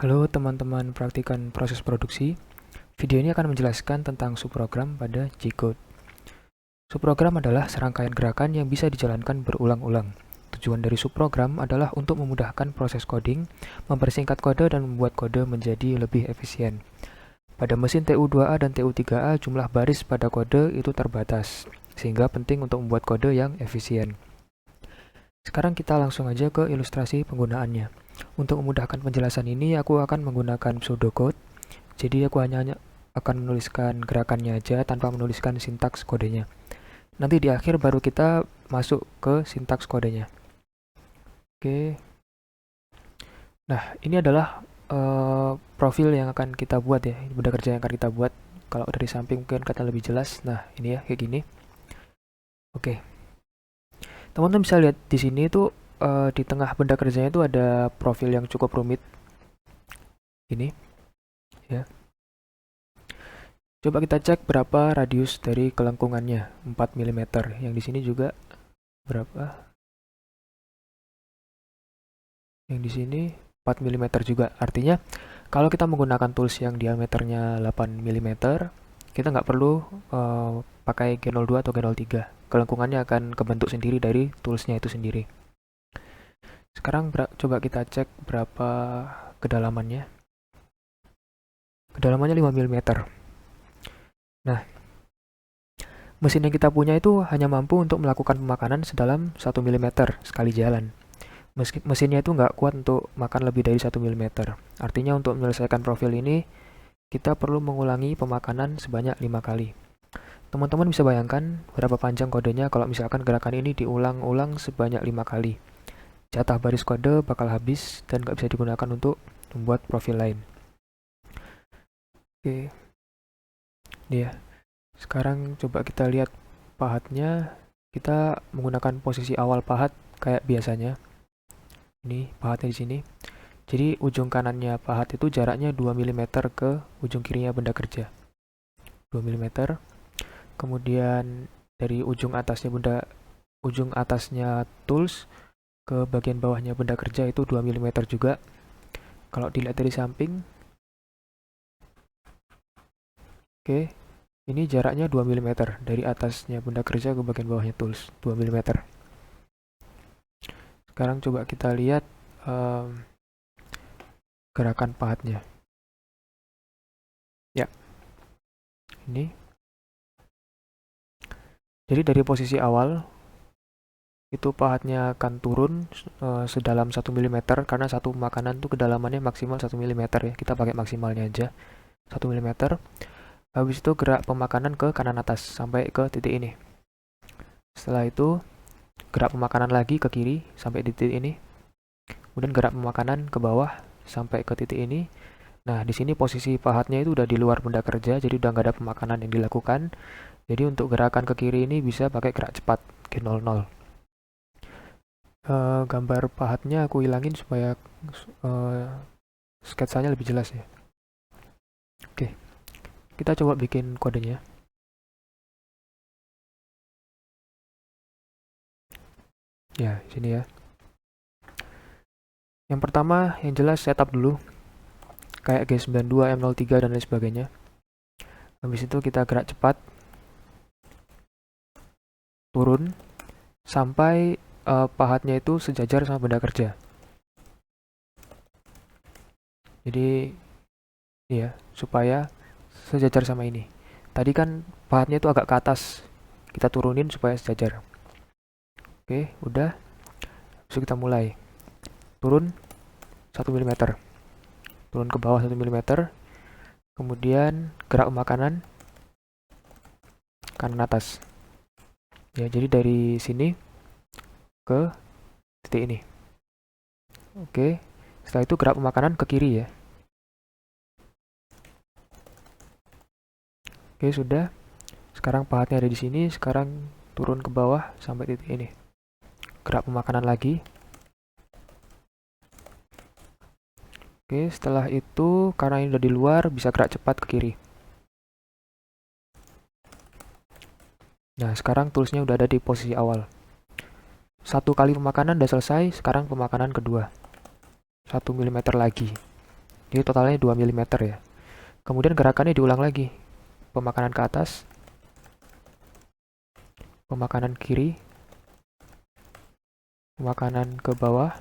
Halo teman-teman praktikan proses produksi. Video ini akan menjelaskan tentang subprogram pada G-Code. Subprogram adalah serangkaian gerakan yang bisa dijalankan berulang-ulang. Tujuan dari subprogram adalah untuk memudahkan proses coding, mempersingkat kode, dan membuat kode menjadi lebih efisien. Pada mesin TU2A dan TU3A, jumlah baris pada kode itu terbatas, sehingga penting untuk membuat kode yang efisien. Sekarang kita langsung aja ke ilustrasi penggunaannya. Untuk memudahkan penjelasan ini, aku akan menggunakan pseudocode. Jadi aku hanya akan menuliskan gerakannya aja tanpa menuliskan sintaks kodenya. Nanti di akhir baru kita masuk ke sintaks kodenya. Oke. Nah, ini adalah profil yang akan kita buat ya, benda kerja yang akan kita buat. Kalau dari samping mungkin kata lebih jelas. Nah, ini ya kayak gini. Oke. Teman-teman bisa lihat di sini tuh di tengah benda kerjanya itu ada profil yang cukup rumit. Ini ya. Coba kita cek berapa radius dari kelengkungannya, 4 mm. Yang di sini juga berapa? Yang di sini 4 mm juga. Artinya kalau kita menggunakan tools yang diameternya 8 mm, kita nggak perlu pakai G02 atau G03. Kelengkungannya akan kebentuk sendiri dari toolsnya itu sendiri. Sekarang coba kita cek berapa kedalamannya. Kedalamannya 5 mm. Nah, mesin yang kita punya itu hanya mampu untuk melakukan pemakanan sedalam 1 mm sekali jalan. Mesinnya itu nggak kuat untuk makan lebih dari 1 mm. Artinya untuk menyelesaikan profil ini, kita perlu mengulangi pemakanan sebanyak 5 kali. Teman-teman bisa bayangkan berapa panjang kodenya kalau misalkan gerakan ini diulang-ulang sebanyak 5 kali. Jatah baris kode bakal habis dan nggak bisa digunakan untuk membuat profil lain. Oke. Ya, sekarang coba kita lihat pahatnya. Kita menggunakan posisi awal pahat kayak biasanya. Ini pahatnya di sini. Jadi ujung kanannya pahat itu jaraknya 2 mm ke ujung kirinya benda kerja. 2 mm. Kemudian dari ujung atasnya tools ke bagian bawahnya benda kerja itu 2 mm juga. Kalau dilihat dari samping, oke, ini jaraknya 2 mm dari atasnya benda kerja ke bagian bawahnya tools, 2 mm. Sekarang coba kita lihat gerakan pahatnya. Ya, ini. Jadi dari posisi awal, itu pahatnya akan turun sedalam 1 mm karena satu makanan tuh kedalamannya maksimal 1 mm ya. Kita pakai maksimalnya aja, 1 mm. Habis itu gerak pemakanan ke kanan atas sampai ke titik ini. Setelah itu gerak pemakanan lagi ke kiri sampai di titik ini. Kemudian gerak pemakanan ke bawah sampai ke titik ini. Nah, di sini posisi pahatnya itu udah di luar benda kerja, jadi udah nggak ada pemakanan yang dilakukan. Jadi untuk gerakan ke kiri ini bisa pakai gerak cepat G00. Gambar pahatnya aku hilangin supaya sketsanya lebih jelas ya. Oke, kita coba bikin kodenya. Ya, sini ya. Yang pertama, yang jelas setup dulu. Kayak G92, M03, dan lain sebagainya. Habis itu kita gerak cepat. Turun. Sampai pahatnya itu sejajar sama benda kerja. Jadi, ya, supaya sejajar sama ini. Tadi kan pahatnya itu agak ke atas. Kita turunin supaya sejajar. Oke, udah. Terus kita mulai. Turun 1 mm. Turun ke bawah 1 mm. Kemudian gerak makanan kanan atas. Ya, jadi dari sini ke titik ini. Oke. Setelah itu gerak pemakanan ke kiri ya. Oke, sudah. Sekarang pahatnya ada di sini, sekarang turun ke bawah sampai titik ini. Gerak pemakanan lagi. Oke, setelah itu karena ini udah di luar, bisa gerak cepat ke kiri. Nah, sekarang toolsnya udah ada di posisi awal. Satu kali pemakanan udah selesai, sekarang pemakanan kedua. 1 mm lagi. Jadi totalnya 2 mm ya. Kemudian gerakannya diulang lagi. Pemakanan ke atas, pemakanan kiri, pemakanan ke bawah,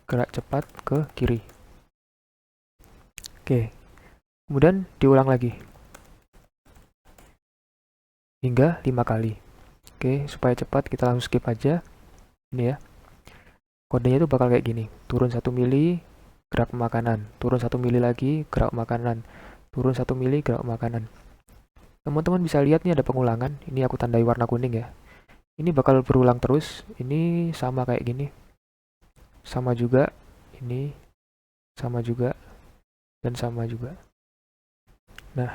gerak cepat ke kiri. Oke, kemudian diulang lagi hingga 5 kali. Oke, supaya cepat kita langsung skip aja. Ini ya. Kodenya itu bakal kayak gini. Turun 1 mili, gerak pemakanan. Turun 1 mili lagi, gerak pemakanan. Turun 1 mili, gerak pemakanan. Teman-teman bisa lihat nih ada pengulangan. Ini aku tandai warna kuning ya. Ini bakal berulang terus. Ini sama kayak gini. Sama juga. Ini sama juga. Dan sama juga. Nah,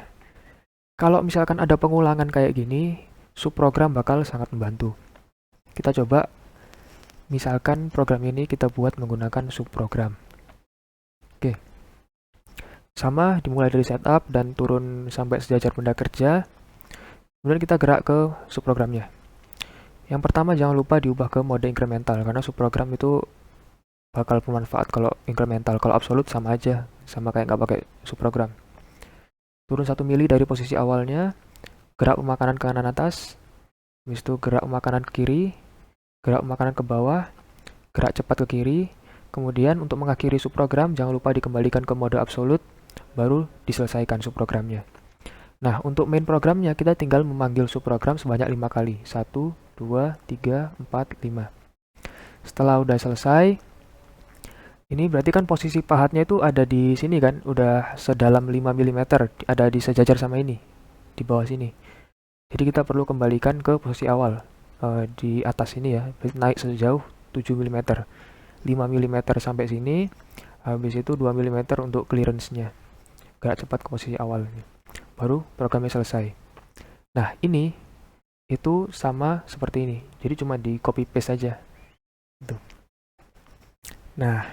kalau misalkan ada pengulangan kayak gini, subprogram bakal sangat membantu. Kita coba, misalkan program ini kita buat menggunakan subprogram. Oke, sama dimulai dari setup dan turun sampai sejajar benda kerja. Kemudian kita gerak ke subprogramnya. Yang pertama jangan lupa diubah ke mode incremental, karena subprogram itu bakal bermanfaat kalau incremental. Kalau absolut sama aja, sama kayak nggak pakai subprogram. Turun 1 mili dari posisi awalnya, gerak pemakanan ke kanan atas, habis itu gerak pemakanan ke kiri, gerak pemakanan ke bawah, gerak cepat ke kiri. Kemudian untuk mengakhiri subprogram jangan lupa dikembalikan ke mode absolut, baru diselesaikan subprogramnya. Nah, untuk main programnya kita tinggal memanggil subprogram sebanyak 5 kali. 1, 2, 3, 4, 5. Setelah udah selesai, ini berarti kan posisi pahatnya itu ada di sini kan, udah sedalam 5 mm, ada di sejajar sama ini, di bawah sini. Jadi kita perlu kembalikan ke posisi awal, di atas ini ya, naik sejauh 7 mm. 5 mm sampai sini, habis itu 2 mm untuk clearance-nya. Gerak cepat ke posisi awal. Baru programnya selesai. Nah, ini itu sama seperti ini. Jadi cuma di copy paste saja. Gitu. Nah,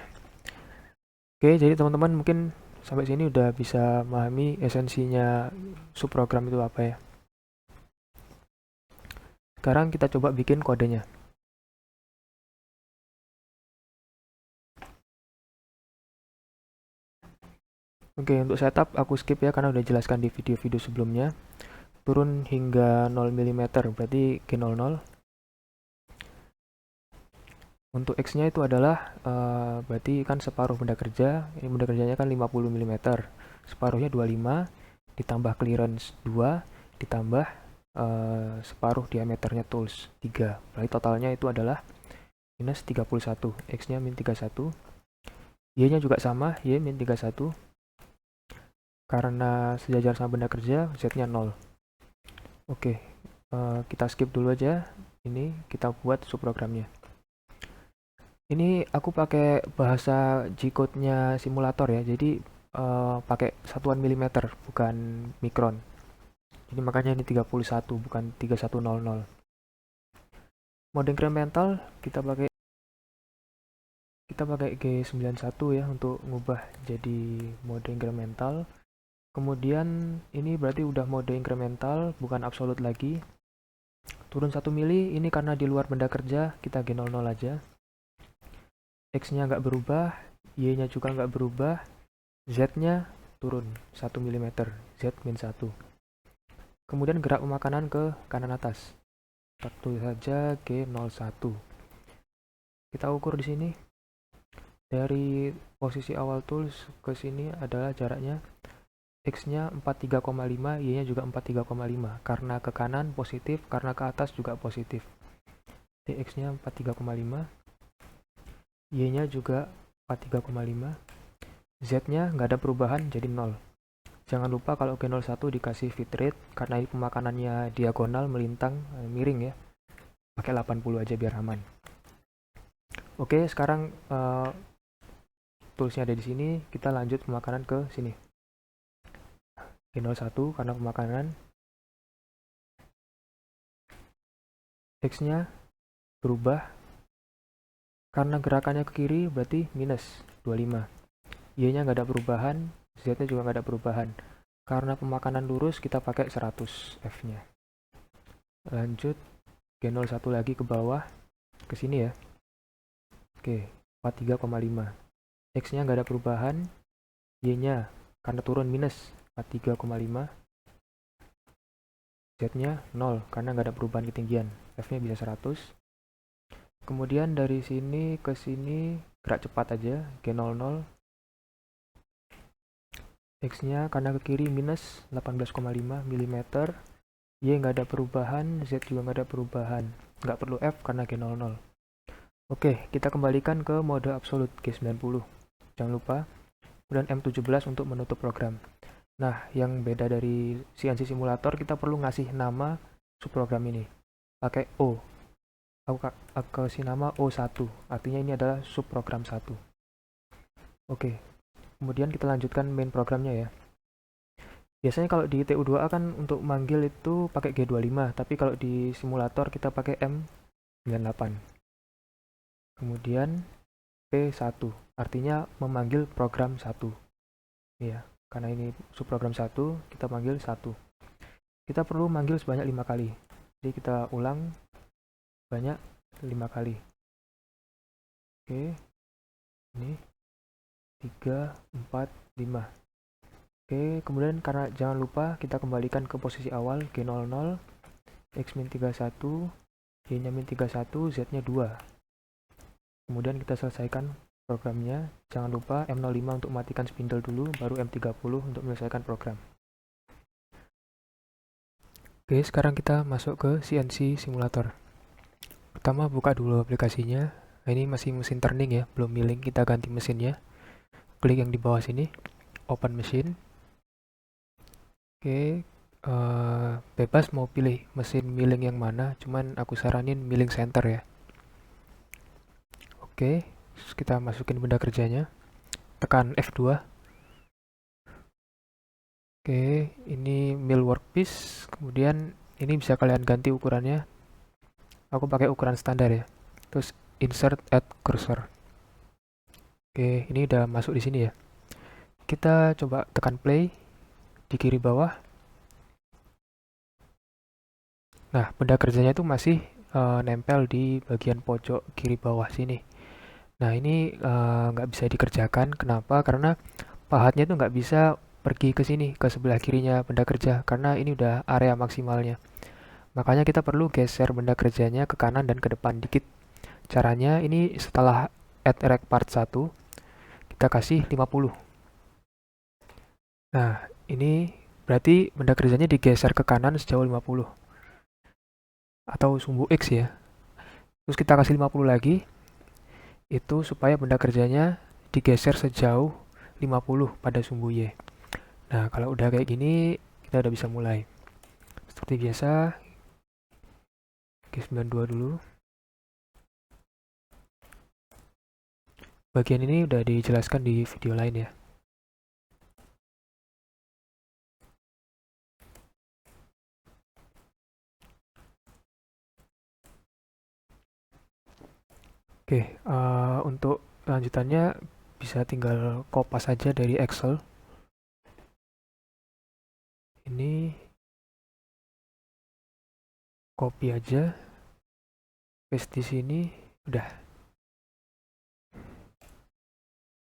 oke, jadi teman-teman mungkin sampai sini udah bisa memahami esensinya subprogram itu apa ya. Sekarang kita coba bikin kodenya. Oke, untuk setup aku skip ya karena udah jelaskan di video-video sebelumnya. Turun hingga 0 mm, berarti G00. Untuk X-nya itu adalah berarti kan separuh benda kerja. Ini benda kerjanya kan 50 mm. Separuhnya 25, ditambah clearance 2, ditambah separuh diameternya tools 3. Berarti totalnya itu adalah minus 31. X-nya min 31. Y-nya juga sama, Y min 31. Karena sejajar sama benda kerja, Z-nya 0. Oke, kita skip dulu aja. Ini kita buat subprogramnya. Ini aku pakai bahasa G-code-nya simulator ya, jadi pakai satuan milimeter, bukan mikron. Jadi makanya ini 31, bukan 3100. Mode incremental kita pakai G91 ya untuk ngubah jadi mode incremental. Kemudian ini berarti udah mode incremental, bukan absolut lagi. Turun 1 mili, ini karena di luar benda kerja, kita G00 aja. X-nya nggak berubah, Y-nya juga nggak berubah, Z-nya turun 1 mm, Z min 1. Kemudian gerak pemakanan ke kanan atas. Satu saja G01. Kita ukur di sini. Dari posisi awal tools ke sini adalah jaraknya. X-nya 43,5, Y-nya juga 43,5. Karena ke kanan positif, karena ke atas juga positif. X-nya 43,5. Y-nya juga 43,5. Z-nya nggak ada perubahan, jadi 0. Jangan lupa kalau G01 dikasih bitrate, karena ini pemakanannya diagonal, melintang, miring ya. Pakai 80 aja biar aman. Oke, sekarang toolsnya ada di sini, kita lanjut pemakanan ke sini. G01 karena pemakanan. X-nya berubah. Karena gerakannya ke kiri berarti minus 25. Y-nya nggak ada perubahan, Z-nya juga nggak ada perubahan. Karena pemakanan lurus kita pakai 100 F-nya. Lanjut G01 lagi ke bawah, ke sini ya. Oke, 43,5. X-nya nggak ada perubahan, Y-nya karena turun minus 43,5, Z-nya 0 karena nggak ada perubahan ketinggian, F-nya bisa 100. Kemudian dari sini ke sini gerak cepat aja, G00, X-nya karena ke kiri minus 18,5 mm, Y nggak ada perubahan, Z juga nggak ada perubahan, nggak perlu F karena G00. Oke, kita kembalikan ke mode absolut G90. Jangan lupa, kemudian M17 untuk menutup program. Nah, yang beda dari CNC simulator, kita perlu ngasih nama subprogram ini. Pakai O. Aku kasih nama O1, artinya ini adalah subprogram 1. Oke, kemudian kita lanjutkan main programnya ya. Biasanya kalau di TU2A kan untuk manggil itu pakai G25, tapi kalau di simulator kita pakai M98. Kemudian P1, artinya memanggil program 1. Ya, karena ini subprogram 1, kita panggil 1. Kita perlu manggil sebanyak 5 kali. Jadi kita ulang banyak 5 kali. Oke, ini 3, 4, 5. Oke, kemudian karena jangan lupa kita kembalikan ke posisi awal G00, X-31, Y-31, Z-nya 2. Kemudian kita selesaikan programnya. Jangan lupa M05 untuk matikan spindle dulu, baru M30 untuk menyelesaikan program. Oke, sekarang kita masuk ke CNC simulator. Pertama buka dulu aplikasinya. Nah, ini masih mesin turning ya, belum milling, kita ganti mesinnya. Klik yang di bawah sini, open mesin. Oke, bebas mau pilih mesin milling yang mana, cuman aku saranin milling center ya. Oke, terus kita masukin benda kerjanya, tekan F2. Oke, ini mill workpiece, kemudian ini bisa kalian ganti ukurannya. Aku pakai ukuran standar ya. Terus insert add cursor. Oke, ini udah masuk di sini ya. Kita coba tekan play di kiri bawah. Nah, benda kerjanya itu masih nempel di bagian pojok kiri bawah sini. Nah, ini nggak bisa dikerjakan. Kenapa? Karena pahatnya itu nggak bisa pergi ke sini, ke sebelah kirinya benda kerja, karena ini udah area maksimalnya. Makanya kita perlu geser benda kerjanya ke kanan dan ke depan dikit. Caranya ini setelah add rect part 1, kita kasih 50. Nah, ini berarti benda kerjanya digeser ke kanan sejauh 50. Atau sumbu X ya. Terus kita kasih 50 lagi, itu supaya benda kerjanya digeser sejauh 50 pada sumbu Y. Nah, kalau udah kayak gini, kita udah bisa mulai. Seperti biasa, G92 dulu. Bagian ini udah dijelaskan di video lain ya. Oke, untuk lanjutannya bisa tinggal kopas saja dari Excel. Ini copy aja, paste di sini, udah.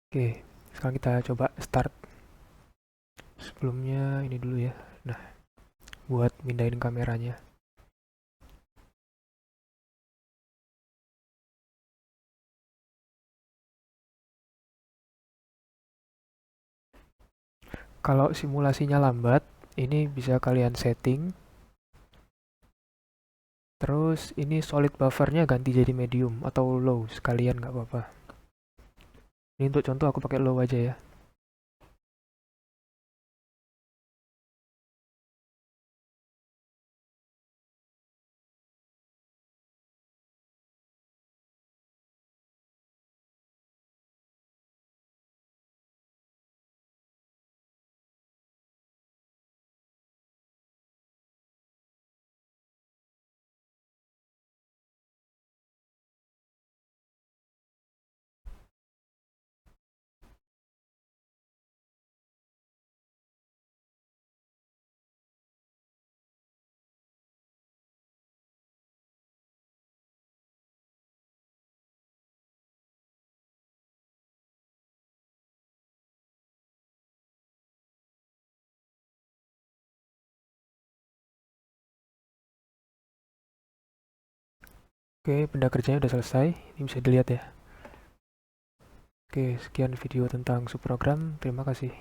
Oke, sekarang kita coba start. Sebelumnya ini dulu ya. Nah, buat mindahin kameranya. Kalau simulasinya lambat, ini bisa kalian setting. Terus ini solid buffernya ganti jadi medium atau low sekalian nggak apa-apa. Ini untuk contoh aku pakai low aja ya. Oke, benda kerjanya udah selesai. Ini bisa dilihat ya. Oke, sekian video tentang subprogram. Terima kasih.